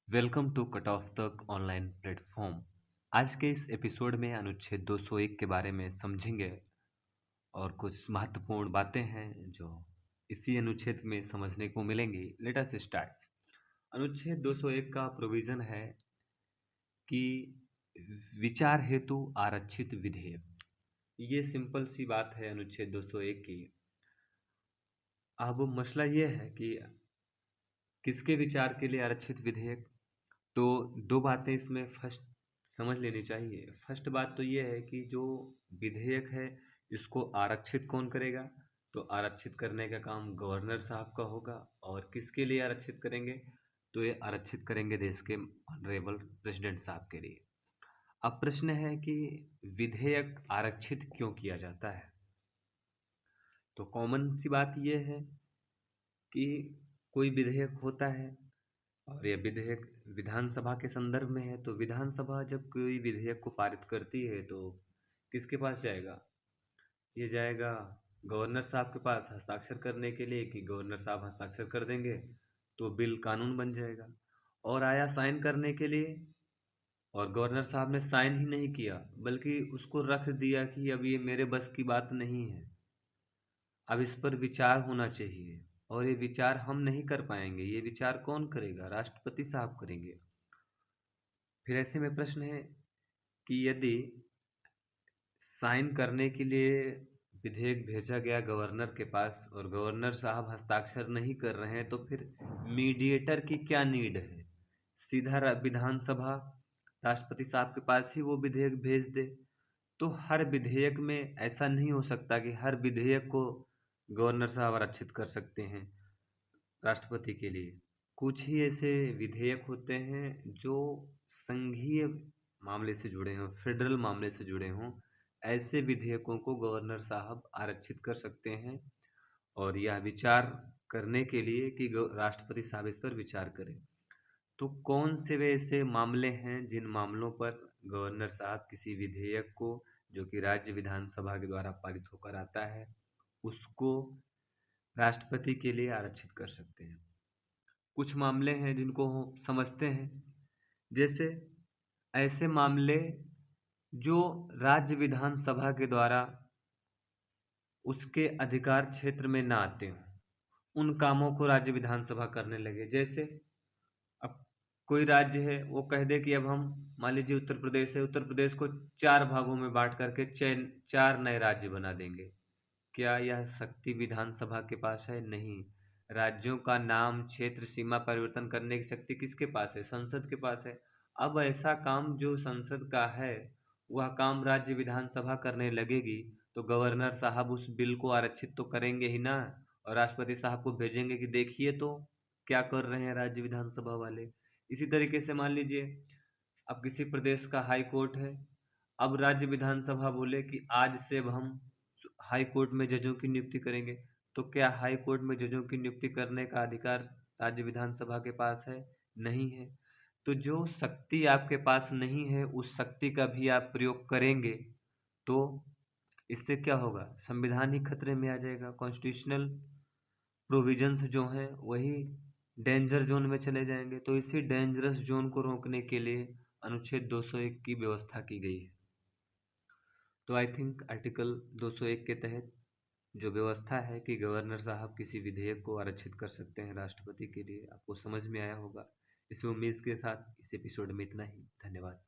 Welcome to cut off तक online platform. आज के इस एपिसोड में अनुच्छेद 201 के बारे में समझेंगे और कुछ महत्वपूर्ण बातें हैं जो इसी अनुच्छेद में समझने को मिलेंगी। Let us start. अनुच्छेद 201 का प्रोविजन है कि विचार हेतु आरक्षित विधेयक। ये सिंपल सी बात है अनुच्छेद 201 की। अब मसला ये है कि किसके विचार के लिए आरक्षित विधेयक। तो दो बातें इसमें फर्स्ट समझ लेनी चाहिए। फर्स्ट बात तो ये है कि जो विधेयक है इसको आरक्षित कौन करेगा। तो आरक्षित करने का काम गवर्नर साहब का होगा। और किसके लिए आरक्षित करेंगे, तो ये आरक्षित करेंगे देश के ऑनरेबल प्रेसिडेंट साहब के लिए। अब प्रश्न है कि विधेयक आरक्षित क्यों किया जाता है। तो कॉमन सी बात यह है कि कोई विधेयक होता है और यह विधेयक विधानसभा के संदर्भ में है। तो विधानसभा जब कोई विधेयक को पारित करती है तो किसके पास जाएगा, ये जाएगा गवर्नर साहब के पास हस्ताक्षर करने के लिए कि गवर्नर साहब हस्ताक्षर कर देंगे तो बिल कानून बन जाएगा। और आया साइन करने के लिए और गवर्नर साहब ने साइन ही नहीं किया बल्कि उसको रख दिया कि अब ये मेरे बस की बात नहीं है, अब इस पर विचार होना चाहिए। और ये विचार हम नहीं कर पाएंगे, ये विचार कौन करेगा, राष्ट्रपति साहब करेंगे। फिर ऐसे में प्रश्न है कि यदि साइन करने के लिए विधेयक भेजा गया गवर्नर के पास और गवर्नर साहब हस्ताक्षर नहीं कर रहे हैं तो फिर मीडिएटर की क्या नीड है। सीधा विधानसभा राष्ट्रपति साहब के पास ही वो विधेयक भेज दे। तो हर विधेयक में ऐसा नहीं हो सकता कि हर विधेयक को गवर्नर साहब आरक्षित कर सकते हैं राष्ट्रपति के लिए। कुछ ही ऐसे विधेयक होते हैं जो संघीय मामले से जुड़े हों, फेडरल मामले से जुड़े हों। ऐसे विधेयकों को गवर्नर साहब आरक्षित कर सकते हैं और यह विचार करने के लिए कि राष्ट्रपति साहब इस पर विचार करें। तो कौन से वे ऐसे मामले हैं जिन मामलों पर गवर्नर साहब किसी विधेयक को जो कि राज्य विधानसभा के द्वारा पारित होकर आता है उसको राष्ट्रपति के लिए आरक्षित कर सकते हैं। कुछ मामले हैं जिनको हम समझते हैं, जैसे ऐसे मामले जो राज्य विधानसभा के द्वारा उसके अधिकार क्षेत्र में ना आते हों, उन कामों को राज्य विधानसभा करने लगे। जैसे अब कोई राज्य है वो कह दे कि अब हम, मान लीजिए उत्तर प्रदेश है, उत्तर प्रदेश को 4 भागों में बांट करके 4 नए राज्य बना देंगे। क्या यह शक्ति विधानसभा के पास है? नहीं। राज्यों का नाम, क्षेत्र, सीमा परिवर्तन करने की शक्ति किसके पास है? संसद के पास है। अब ऐसा काम जो संसद का है वह काम राज्य विधानसभा करने लगेगी तो गवर्नर साहब उस बिल को आरक्षित तो करेंगे ही ना, और राष्ट्रपति साहब को भेजेंगे कि देखिए तो क्या कर रहे हैं राज्य विधानसभा वाले। इसी तरीके से मान लीजिए अब किसी प्रदेश का हाई कोर्ट है, अब राज्य विधानसभा बोले कि आज से अब हम हाई कोर्ट में जजों की नियुक्ति करेंगे। तो क्या हाई कोर्ट में जजों की नियुक्ति करने का अधिकार राज्य विधानसभा के पास है? नहीं है। तो जो शक्ति आपके पास नहीं है उस शक्ति का भी आप प्रयोग करेंगे तो इससे क्या होगा, संविधान ही खतरे में आ जाएगा। कॉन्स्टिट्यूशनल प्रोविजंस जो हैं वही डेंजर जोन में चले जाएंगे। तो इसी डेंजरस जोन को रोकने के लिए अनुच्छेद 201 की व्यवस्था की गई है। तो आई थिंक आर्टिकल 201 के तहत जो व्यवस्था है कि गवर्नर साहब किसी विधेयक को आरक्षित कर सकते हैं राष्ट्रपति के लिए, आपको समझ में आया होगा। इस उम्मीद के साथ इस एपिसोड में इतना ही। धन्यवाद।